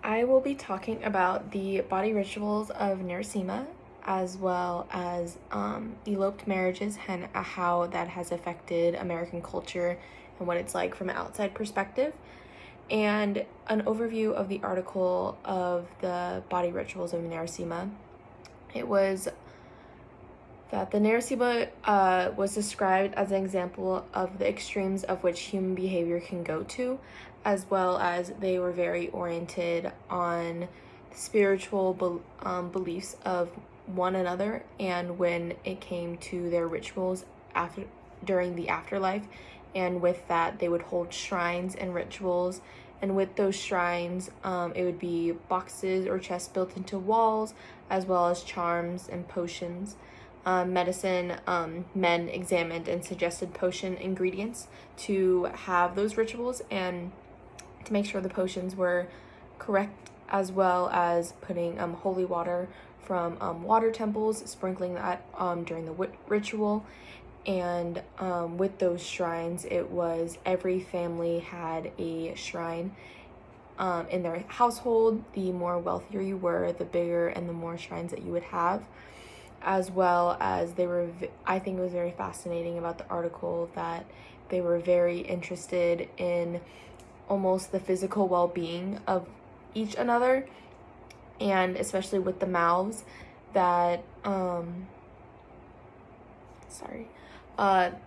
I will be talking about the body rituals of Narsima, as well as eloped marriages and how that has affected American culture and what it's like from an outside perspective, and an overview of the article of the body rituals of Narsima. It was that the Narsima was described as an example of the extremes of which human behavior can go to, as well as they were very oriented on spiritual beliefs of one another, and when it came to their rituals during the afterlife. And with that, they would hold shrines and rituals, and with those shrines, it would be boxes or chests built into walls, as well as charms and potions. Medicine men examined and suggested potion ingredients to have those rituals and to make sure the potions were correct, as well as putting holy water from water temples, sprinkling that during the ritual. And with those shrines, it was every family had a shrine in their household. The more wealthier you were, the bigger and the more shrines that you would have. As well as I think it was very fascinating about the article that they were very interested in almost the physical well-being of each another, and especially with the mouths, that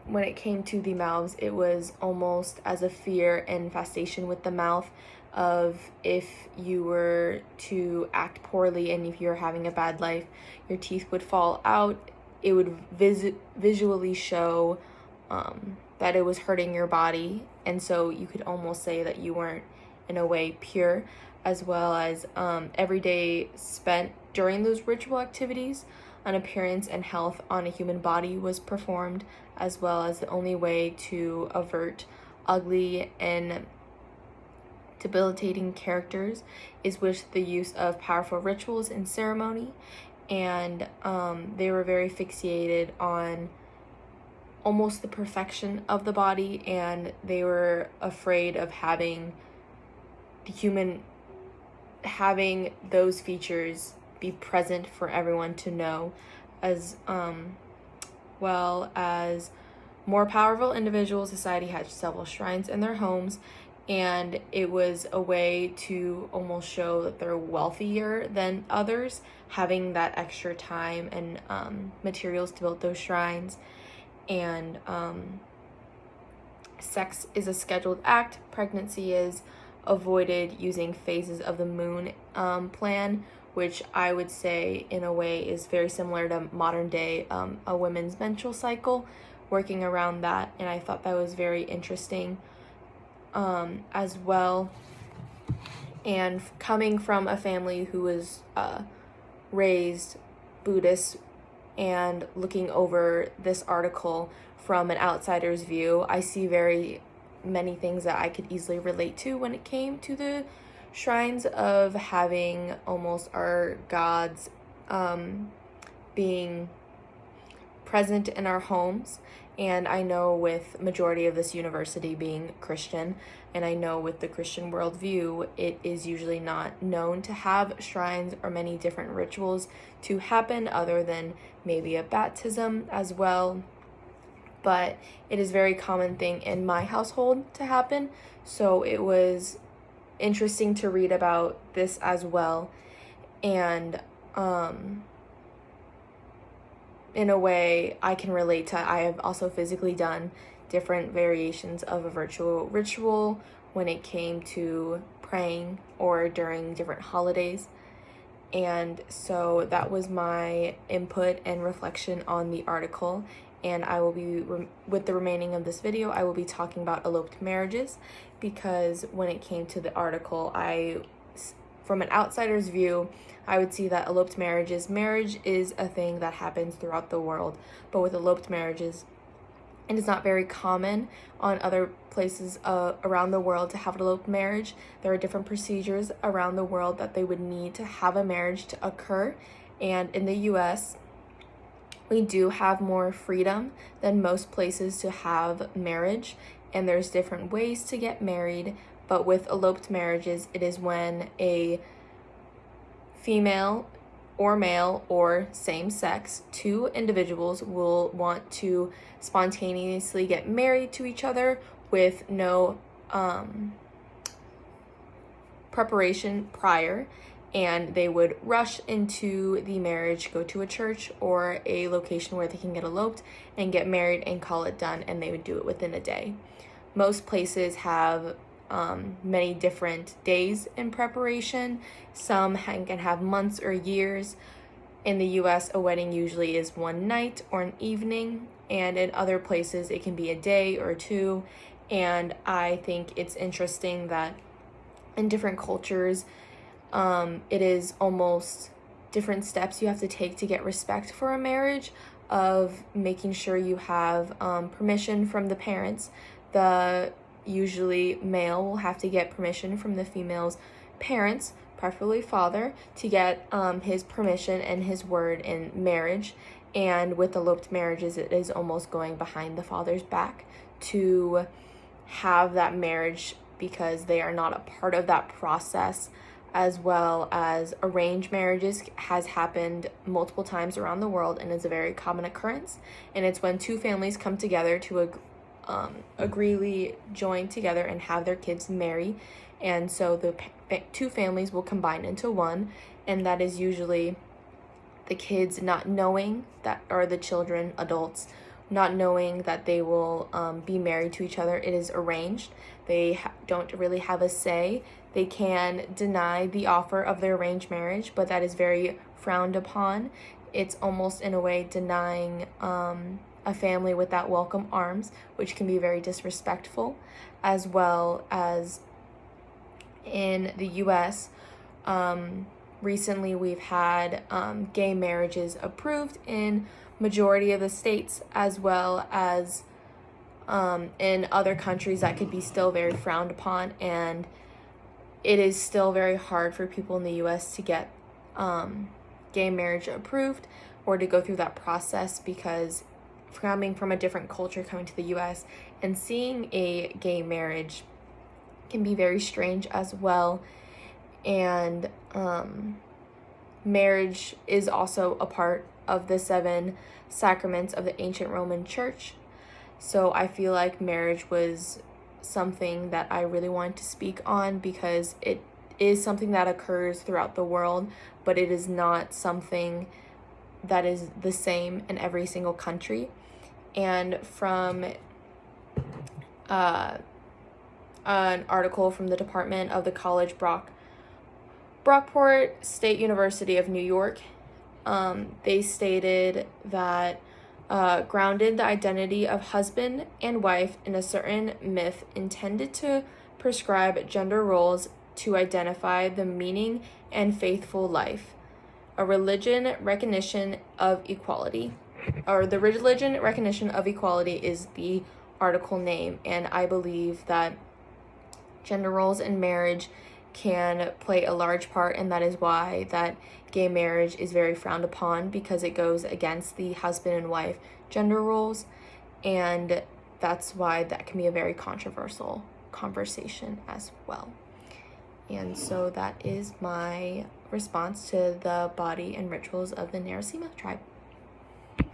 when it came to the mouths, it was almost as a fear and infestation with the mouth of if you were to act poorly and if you're having a bad life, your teeth would fall out. It would visually show that it was hurting your body, and so you could almost say that you weren't in a way pure, as well as every day spent during those ritual activities, an appearance and health on a human body was performed, as well as the only way to avert ugly and debilitating characters is with the use of powerful rituals and ceremony. And they were very fixated on almost the perfection of the body, and they were afraid of having those features be present for everyone to know, as well as more powerful individuals. Society had several shrines in their homes, and it was a way to almost show that they're wealthier than others, having that extra time and materials to build those shrines. And sex is a scheduled act. Pregnancy is avoided using phases of the moon plan, which I would say in a way is very similar to modern day a women's menstrual cycle, working around that. And I thought that was very interesting as well. And coming from a family who was raised Buddhist, and looking over this article from an outsider's view, I see very many things that I could easily relate to when it came to the shrines of having almost our gods being present in our homes. And I know with majority of this university being Christian, and I know with the Christian worldview, it is usually not known to have shrines or many different rituals to happen other than maybe a baptism as well. But it is a very common thing in my household to happen. So it was interesting to read about this as well. And in a way, I can relate to. I have also physically done different variations of a virtual ritual when it came to praying or during different holidays. And so that was my input and reflection on the article. And I will be, with the remaining of this video, I will be talking about eloped marriages, because when it came to the article, from an outsider's view, I would see that eloped marriage is a thing that happens throughout the world. But with eloped marriages, it is not very common on other places around the world to have an eloped marriage. There are different procedures around the world that they would need to have a marriage to occur. And in the US, we do have more freedom than most places to have marriage. And there's different ways to get married, But with eloped marriages, it is when a female or male or same sex, two individuals will want to spontaneously get married to each other with no preparation prior, and they would rush into the marriage, go to a church or a location where they can get eloped and get married and call it done, and they would do it within a day. Most places have many different days in preparation. Some can have months or years. In the US, a wedding usually is one night or an evening, and in other places it can be a day or two. And I think it's interesting that in different cultures, it is almost different steps you have to take to get respect for a marriage, of making sure you have permission from the parents. The usually male will have to get permission from the female's parents, preferably father, to get his permission and his word in marriage. And with eloped marriages, it is almost going behind the father's back to have that marriage, because they are not a part of that process. As well as arranged marriages has happened multiple times around the world and is a very common occurrence. And it's when two families come together to agreeably join together and have their kids marry. And so the two families will combine into one, and that is usually the kids not knowing that, or the children, adults, not knowing that they will be married to each other. It is arranged. They don't really have a say. They can deny the offer of their arranged marriage, but that is very frowned upon. It's almost in a way denying a family without welcome arms, which can be very disrespectful. As well as in the US, recently we've had gay marriages approved in majority of the states, as well as in other countries that could be still very frowned upon. And it is still very hard for people in the US to get gay marriage approved or to go through that process, because coming from a different culture, coming to the US and seeing a gay marriage can be very strange as well. And marriage is also a part of the 7 sacraments of the ancient Roman Church. So I feel like marriage was something that I really wanted to speak on, because it is something that occurs throughout the world, but it is not something that is the same in every single country. And from an article from the Department of the College Brockport State University of New York, they stated that grounded the identity of husband and wife in a certain myth intended to prescribe gender roles to identify the meaning and faithful life. A religion recognition of equality, or the religion recognition of equality is the article name. And I believe that gender roles in marriage can play a large part, and that is why that gay marriage is very frowned upon, because it goes against the husband and wife gender roles, and that's why that can be a very controversial conversation as well. And so that is my response to the body and rituals of the Narasima tribe.